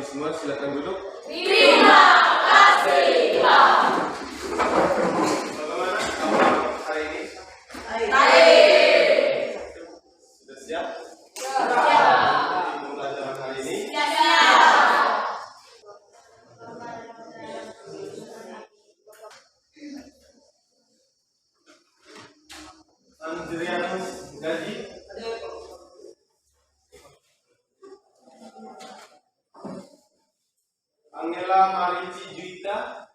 semua silakan duduk. Terima kasih, Pak. Bagaimana kamu hari ini? Baik. Sudah siap? Pembelajaran hari ini? Andrianus Gaji. Angela Marici Juita.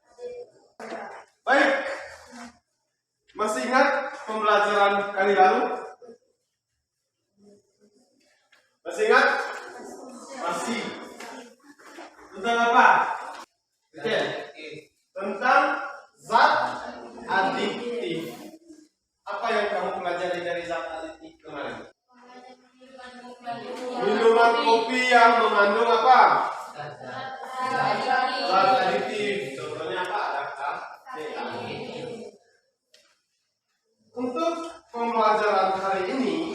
Baik. Masih ingat pembelajaran kali lalu? Masih ingat? Masih. Tentang apa? Oke. Tentang zat adiktif. Apa yang kamu pelajari dari zat adiktif kemarin? Minuman kopi yang mengandung apa? Zat adiktif. Contohnya apa? Ada kafein. Untuk pembelajaran hari ini,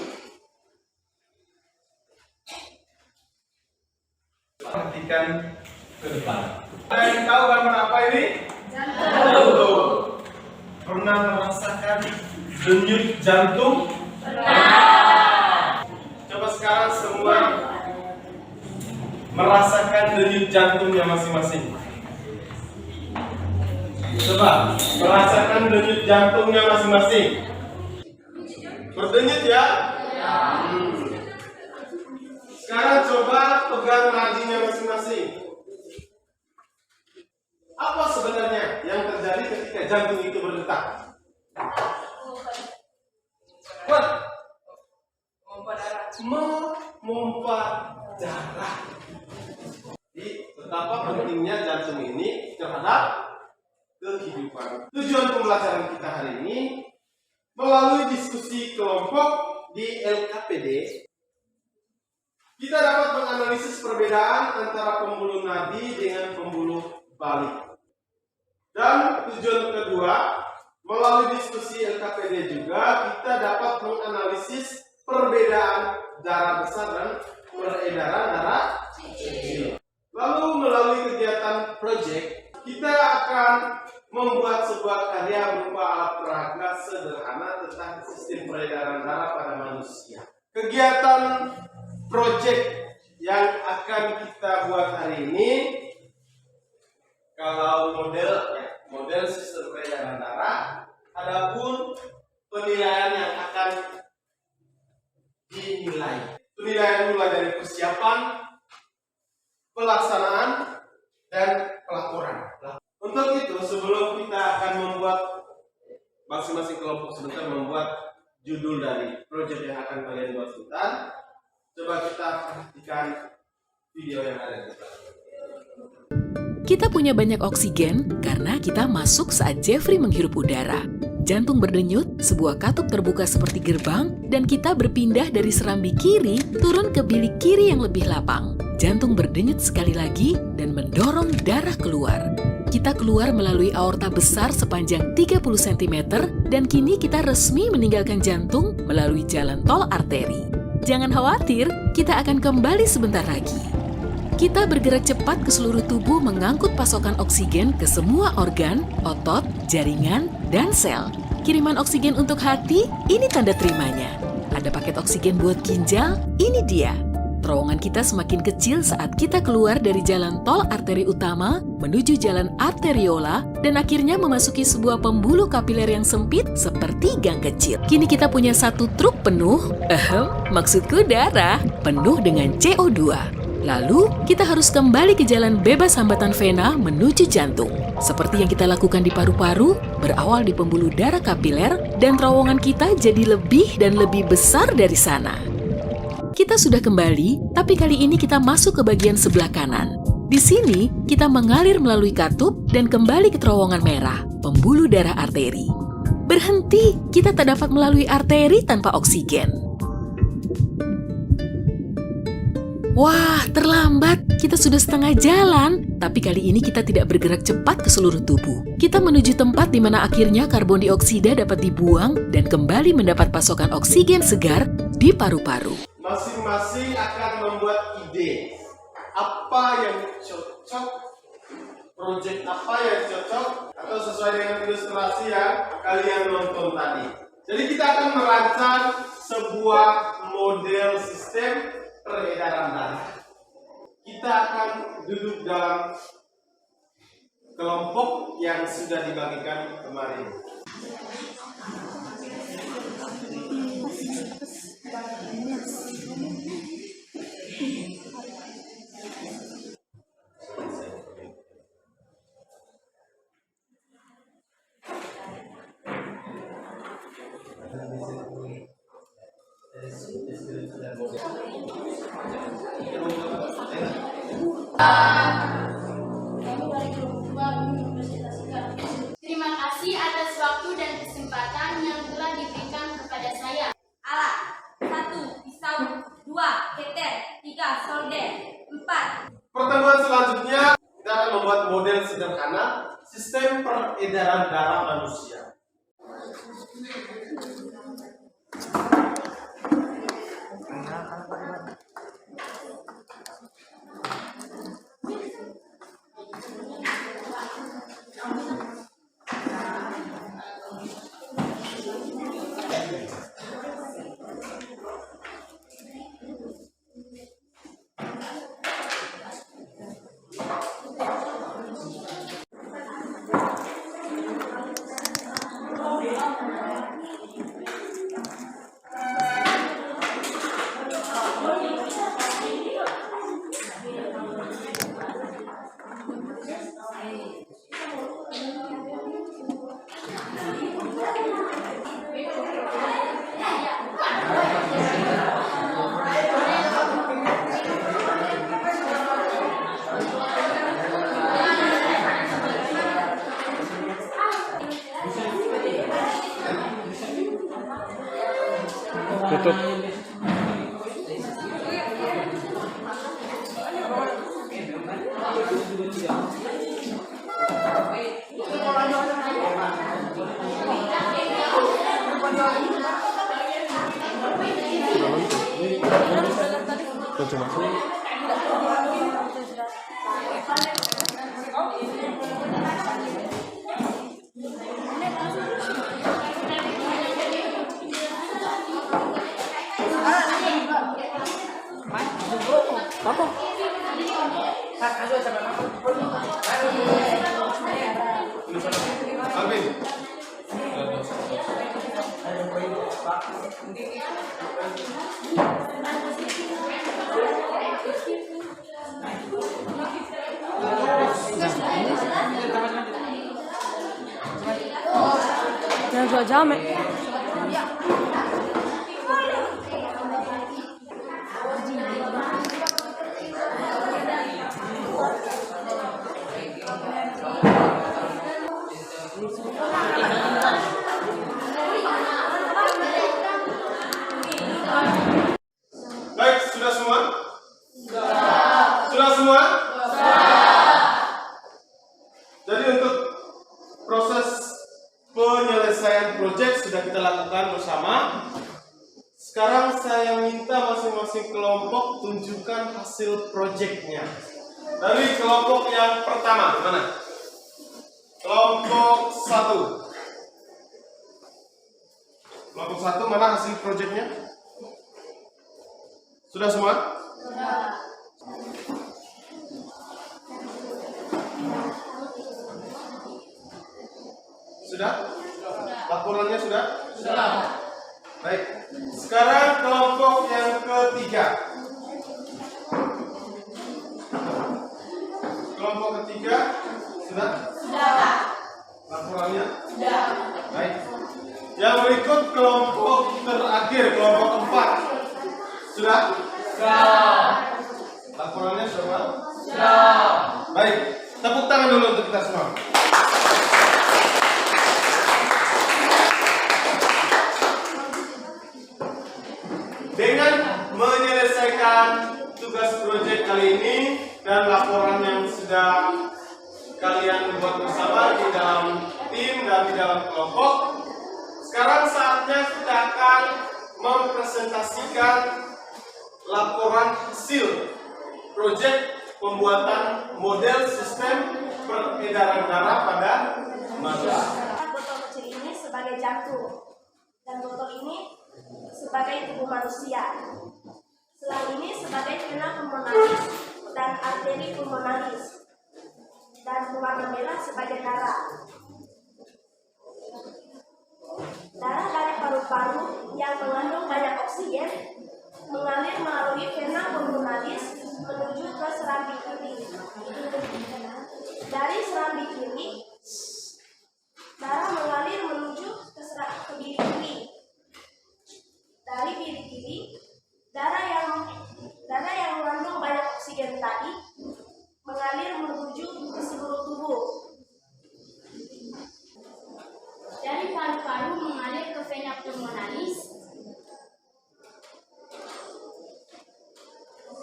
perhatikan ke depan. Ada yang tahu gambar apa ini? Jantung. Pernah merasakan denyut jantung? Pernah. Coba sekarang semua merasakan denyut jantungnya masing-masing. Coba merasakan denyut jantungnya masing-masing. Berdenyut ya? Sekarang coba pegang nadinya masing-masing. Apa sebenarnya yang terjadi ketika jantung itu berdetak? What? Memompa darah. Jadi betapa pentingnya jantung ini terhadap kehidupan. Tujuan pembelajaran kita hari ini melalui diskusi kelompok di LKPD, kita dapat menganalisis perbedaan antara pembuluh nadi dengan pembuluh balik. Dan tujuan kedua, melalui diskusi LKPD juga kita dapat menganalisis perbedaan darah besar dan peredaran darah kecil. Lalu melalui kegiatan proyek, kita akan membuat sebuah karya berupa alat peraga sederhana tentang sistem peredaran darah pada manusia. Kegiatan proyek yang akan kita buat hari ini, kalau model sistem peredaran darah, adapun penilaian yang akan dinilai. Penilaian mulai dari persiapan, pelaksanaan, dan pelaporan. Untuk itu, sebelum kita akan membuat masing-masing kelompok sebentar membuat judul dari proyek yang akan kalian buat sebentar, coba kita perhatikan video yang ada di belakang. Kita punya banyak oksigen karena kita masuk saat Jeffrey menghirup udara. Jantung berdenyut, sebuah katup terbuka seperti gerbang, dan kita berpindah dari serambi kiri turun ke bilik kiri yang lebih lapang. Jantung berdenyut sekali lagi dan mendorong darah keluar. Kita keluar melalui aorta besar sepanjang 30 cm dan kini kita resmi meninggalkan jantung melalui jalan tol arteri. Jangan khawatir, kita akan kembali sebentar lagi. Kita bergerak cepat ke seluruh tubuh mengangkut pasokan oksigen ke semua organ, otot, jaringan, dan sel. Kiriman oksigen untuk hati, ini tanda terimanya. Ada paket oksigen buat ginjal, ini dia. Terowongan kita semakin kecil saat kita keluar dari jalan tol arteri utama menuju jalan arteriola dan akhirnya memasuki sebuah pembuluh kapiler yang sempit seperti gang kecil. Kini kita punya satu truk penuh, maksudku darah, penuh dengan CO2. Lalu, kita harus kembali ke jalan bebas hambatan vena menuju jantung. Seperti yang kita lakukan di paru-paru, berawal di pembuluh darah kapiler, dan terowongan kita jadi lebih dan lebih besar dari sana. Kita sudah kembali, tapi kali ini kita masuk ke bagian sebelah kanan. Di sini, kita mengalir melalui katup dan kembali ke terowongan merah, pembuluh darah arteri. Berhenti, kita tak dapat melalui arteri tanpa oksigen. Wah, terlambat. Kita sudah setengah jalan. Tapi kali ini kita tidak bergerak cepat ke seluruh tubuh. Kita menuju tempat di mana akhirnya karbon dioksida dapat dibuang dan kembali mendapat pasokan oksigen segar di paru-paru. Masing-masing akan membuat ide. apa yang cocok, project apa yang cocok, atau sesuai dengan ilustrasi yang kalian nonton tadi. Jadi kita akan merancang sebuah model sistem peredaran darah. Kita akan duduk dalam kelompok yang sudah dibagikan kemarin. Terima kasih atas waktu dan kesempatan yang telah diberikan kepada saya. Alat 1. Pisau 2. Keter 3. Solder 4. Pertemuan selanjutnya kita akan membuat model sederhana sistem peredaran darah manusia. Tutup. Alvin. Jangan suka jamek. Baik, sudah semua? Sudah semua? Jadi untuk proses penyelesaian proyek sudah kita lakukan bersama. Sekarang saya minta masing-masing kelompok tunjukkan hasil proyeknya. Dari kelompok yang pertama, mana? Kelompok 1. Kelompok 1 mana hasil proyeknya? Sudah semua? Sudah? Laporannya sudah? Sudah. Baik. Sekarang kelompok yang ketiga. Kelompok ketiga sudah? Sudah. Laporannya? Sudah. Baik. Yang berikut kelompok terakhir, kelompok 4. Sudah? Sudah. Laporannya sudah? Sudah. Baik. Tepuk tangan dulu untuk kita semua. Dengan menyelesaikan tugas proyek kali ini dan laporan yang sudah kalian buat bersama di dalam tim dan di dalam kelompok, sekarang saatnya kita akan mempresentasikan laporan hasil proyek pembuatan model sistem peredaran darah pada manusia. Botol kecil ini sebagai jantung dan botol ini sebagai tubuh manusia. Selang ini sebagai vena pulmonalis dan arteri pulmonalis, dan berwarna merah sebagai darah. Darah dari paru-paru yang mengandung banyak oksigen mengalir melalui vena pulmonalis menuju ke serambi kiri. Dari serambi kiri, darah mengalir menuju ke bilik kiri. Dari bilik kiri, darah yang mengandung banyak oksigen tadi mengalir menuju ke seluruh tubuh. Dari paru-paru mengalir ke vena pulmonalis,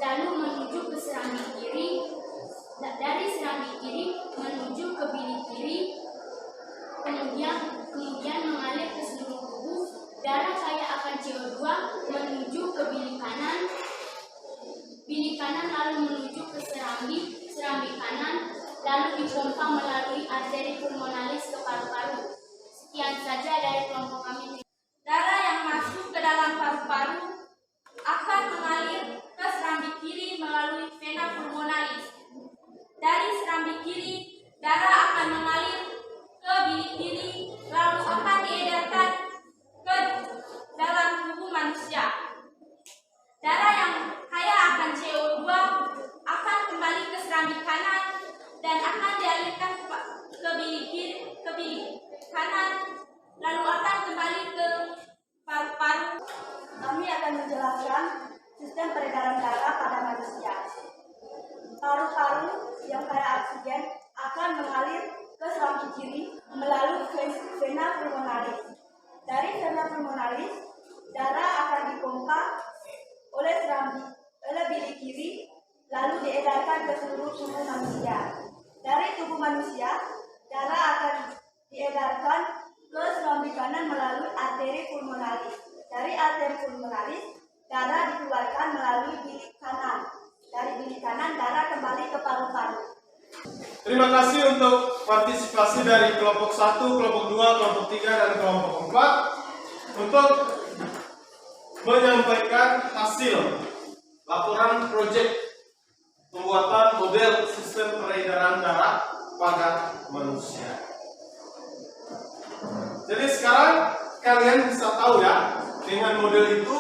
lalu menuju ke serambi kiri. Dari serambi kiri menuju ke bilik kiri, kemudian mengalir ke seluruh tubuh. Darah kaya akan CO2 menuju ke bilik kanan lalu menuju ke serambi kanan, lalu dipompa melalui arteri pulmonalis ke paru-paru. Sekian saja dari kelompok kami. Darah yang masuk ke dalam paru-paru akan mengalir ke serambi kiri melalui vena pulmonalis. Dari serambi kiri, darah akan mengalir ke bilik kiri, lalu akan diedarkan ke dalam tubuh manusia. Darah yang kaya akan CO2 akan kembali ke serambi kanan dan akan dialirkan ke bilik kanan, lalu akan kembali ke paru-paru. Kami akan menjelaskan sistem peredaran darah pada manusia. Paru-paru yang kaya oksigen akan mengalir ke serambi kiri melalui vena pulmonalis. Dari vena pulmonalis, darah akan dipompa oleh bilik kiri, lalu diedarkan ke seluruh tubuh manusia. Dari tubuh manusia, darah akan diedarkan ke serambi kanan melalui arteri pulmonalis. Dari arteri pulmonalis, darah dikeluarkan melalui bilik kanan. Dari bilik kanan, darah kembali ke paru-paru. Terima kasih untuk partisipasi dari kelompok 1, kelompok 2, kelompok 3, dan kelompok 4 untuk menyampaikan hasil laporan proyek pembuatan model sistem peredaran darah pada manusia. Jadi sekarang kalian bisa tahu ya, dengan model itu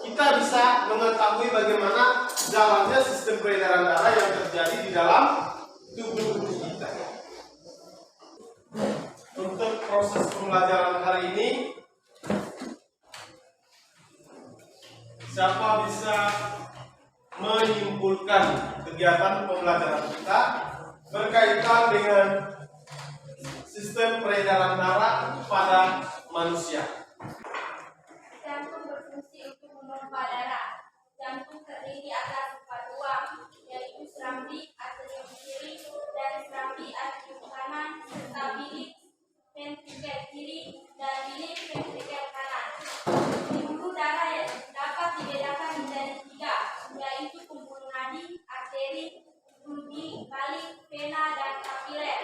kita bisa mengetahui bagaimana jalannya sistem peredaran darah yang terjadi di dalam tubuh kita. Untuk proses pembelajaran hari ini, siapa bisa menyimpulkan kegiatan pembelajaran kita berkaitan dengan sistem peredaran darah pada manusia? Jantung berfungsi untuk memompa darah. Jantung terdiri atas 4 ruang, yaitu serambi atrium kiri dan serambi atrium kanan, serta bilik ventrikel kiri dan bilik ventrikel kanan. Di hulu darah dapat dibedakan menjadi 3, yaitu pembuluh nadi, arteri, bulbi, balik, vena, dan kapiler.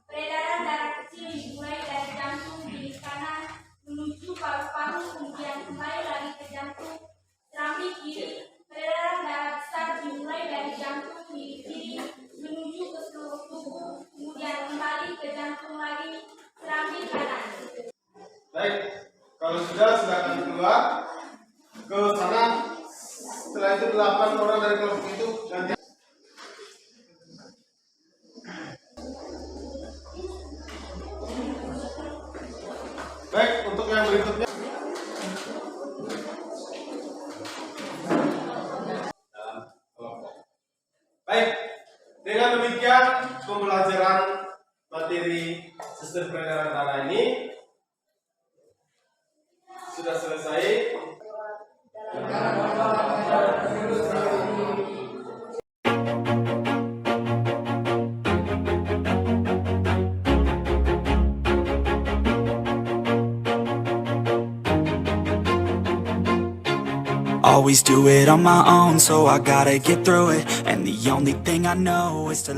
Peredaran darah kecil dimulai dari jantung bilik kanan menuju paru-paru, kemudian kembali lagi ke jantung serambi kiri. Peredaran darah besar dimulai dari jantung bilik kiri menuju ke seluruh tubuh, kemudian kembali ke jantung lagi serambi kanan. Baik, kalau sudah silakan keluar ke sana. Setelah itu 8 orang dari kelompok itu ganti. Baik, untuk yang berikutnya. Dalam kelompok. Baik, dengan demikian pembelajaran materi sistem peredaran darah ini sudah selesai. Always do it on my own, so I gotta get through it. And The only thing I know is to